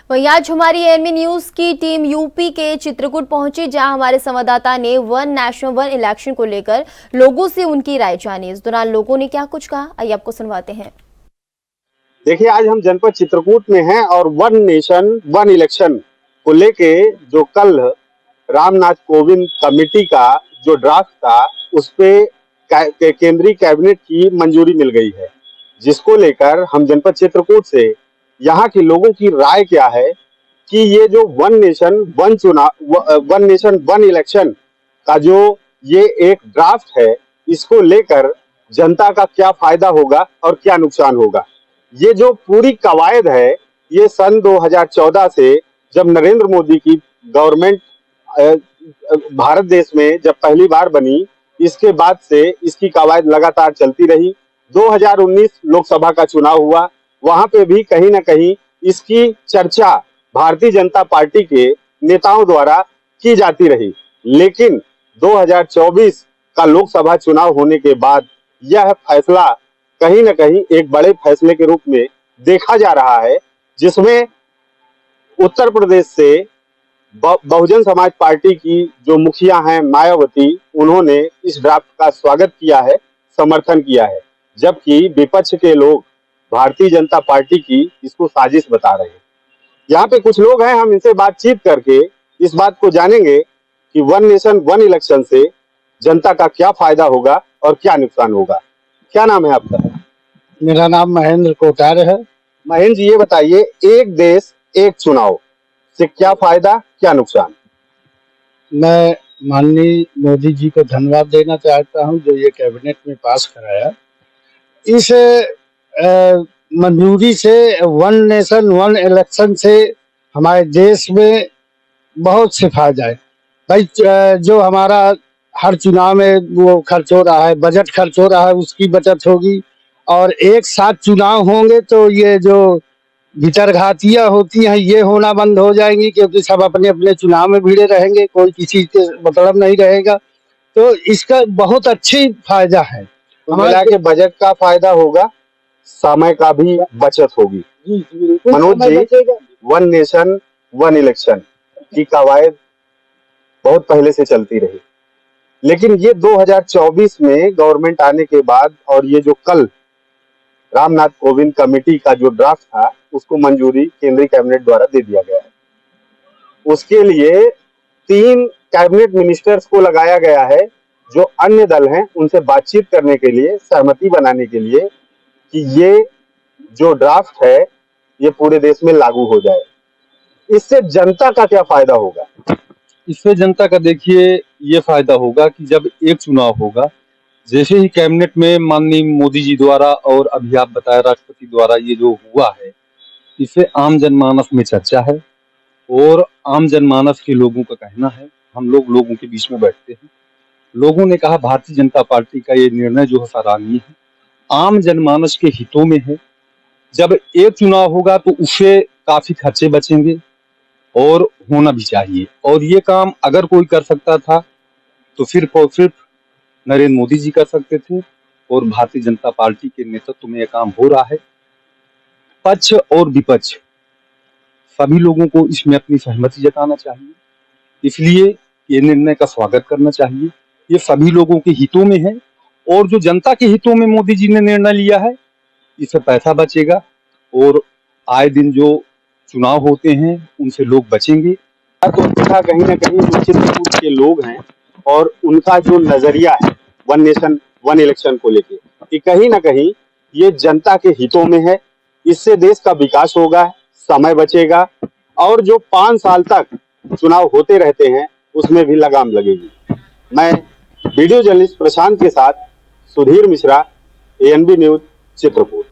वहीं आज हमारी एएनबी न्यूज की टीम यूपी के चित्रकूट पहुंची, जहां हमारे संवाददाता ने वन नेशन वन इलेक्शन को लेकर लोगों से उनकी राय जानी। इस दौरान लोगों ने क्या कुछ कहा, आइए आपको सुनवाते हैं। देखिए, आज हम जनपद चित्रकूट में हैं और वन नेशन वन इलेक्शन को लेके जो कल रामनाथ कोविंद कमेटी का जो ड्राफ्ट था, उस पे केंद्रीय कैबिनेट की मंजूरी मिल गई है, जिसको लेकर हम जनपद चित्रकूट से यहाँ के लोगों की राय क्या है कि ये जो वन नेशन वन चुनाव वन नेशन वन इलेक्शन का जो ये एक ड्राफ्ट है, इसको लेकर जनता का क्या फायदा होगा और क्या नुकसान होगा। ये जो पूरी कवायद है, ये सन 2014 से जब नरेंद्र मोदी की गवर्नमेंट भारत देश में जब पहली बार बनी, इसके बाद से इसकी कवायद लगातार चलती रही। 2019 लोकसभा का चुनाव हुआ, वहां पे भी कहीं ना कहीं इसकी चर्चा भारतीय जनता पार्टी के नेताओं द्वारा की जाती रही, लेकिन 2024 का लोकसभा चुनाव होने के बाद यह फैसला कहीं ना कहीं एक बड़े फैसले के रूप में देखा जा रहा है, जिसमें उत्तर प्रदेश से बहुजन समाज पार्टी की जो मुखिया हैं मायावती, उन्होंने इस ड्राफ्ट का स्वागत किया है, समर्थन किया है, जबकि विपक्ष के लोग भारतीय जनता पार्टी की इसको साजिश बता रहे हैं। यहाँ पे कुछ लोग हैं, हम इनसे बातचीत करके इस बात को जानेंगे कि वन नेशन वन इलेक्शन से जनता का क्या फायदा होगा और क्या नुकसान होगा। क्या नाम है आपका? मेरा नाम महेंद्र कोटार है। महेंद्र जी, ये बताइए, एक देश एक चुनाव से क्या फायदा क्या नुकसान? मैं माननीय मोदी जी को धन्यवाद देना चाहता हूं, जो ये कैबिनेट में पास कराया। इस मंजूरी से वन नेशन वन इलेक्शन से हमारे देश में बहुत से फायदा है। भाई, जो हमारा हर चुनाव में वो खर्च हो रहा है, बजट खर्च हो रहा है, उसकी बचत होगी। और एक साथ चुनाव होंगे तो ये जो भीतरघातियाँ होती हैं, ये होना बंद हो जाएंगी, क्योंकि सब अपने अपने चुनाव में भिड़े रहेंगे, कोई किसी के मतलब नहीं रहेगा। तो इसका बहुत अच्छी फायदा है। मिला के बजट का फायदा होगा, समय का भी बचत होगी। Manoj ji, one nation one election की कवायद बहुत पहले से चलती रही, लेकिन ये 2024 में गवर्नमेंट आने के बाद और ये जो कल रामनाथ कोविंद कमेटी का जो ड्राफ्ट था, उसको मंजूरी केंद्रीय कैबिनेट द्वारा दे दिया गया है। उसके लिए 3 कैबिनेट मिनिस्टर्स को लगाया गया है, जो अन्य दल हैं उनसे बातचीत करने के लिए, सहमति बनाने के लिए कि ये जो ड्राफ्ट है ये पूरे देश में लागू हो जाए। इससे जनता का क्या फायदा होगा? इससे जनता का देखिए ये फायदा होगा कि जब एक चुनाव होगा, जैसे ही कैबिनेट में माननीय मोदी जी द्वारा और अभी आप बताए राष्ट्रपति द्वारा ये जो हुआ है, इससे आम जनमानस में चर्चा है और आम जनमानस के लोगों का कहना है, हम लोग लोगों के बीच में बैठते हैं, लोगों ने कहा भारतीय जनता पार्टी का ये निर्णय जो है सराहनीय है, आम जनमानस के हितों में है। जब एक चुनाव होगा तो उससे काफी खर्चे बचेंगे और होना भी चाहिए, और ये काम अगर कोई कर सकता था तो सिर्फ और सिर्फ नरेंद्र मोदी जी कर सकते थे, और भारतीय जनता पार्टी के नेतृत्व में यह काम हो रहा है। पक्ष और विपक्ष सभी लोगों को इसमें अपनी सहमति जताना चाहिए, इसलिए ये निर्णय का स्वागत करना चाहिए। ये सभी लोगों के हितों में है, और जो जनता के हितों में मोदी जी ने निर्णय लिया है, इससे पैसा बचेगा और आए दिन जो चुनाव होते हैं उनसे लोग बचेंगे। तो कहीं ना कहीं जो चित्रकूट के लोग हैं और उनका जो नजरिया है वन नेशन वन इलेक्शन को लेके, कि कहीं ना कहीं ये जनता के हितों में है, इससे देश का विकास होगा, समय बचेगा और जो 5 साल तक चुनाव होते रहते हैं उसमें भी लगाम लगेगी। मैं वीडियो जर्नलिस्ट प्रशांत के साथ सुधीर मिश्रा, एएनबी न्यूज चित्रकूट।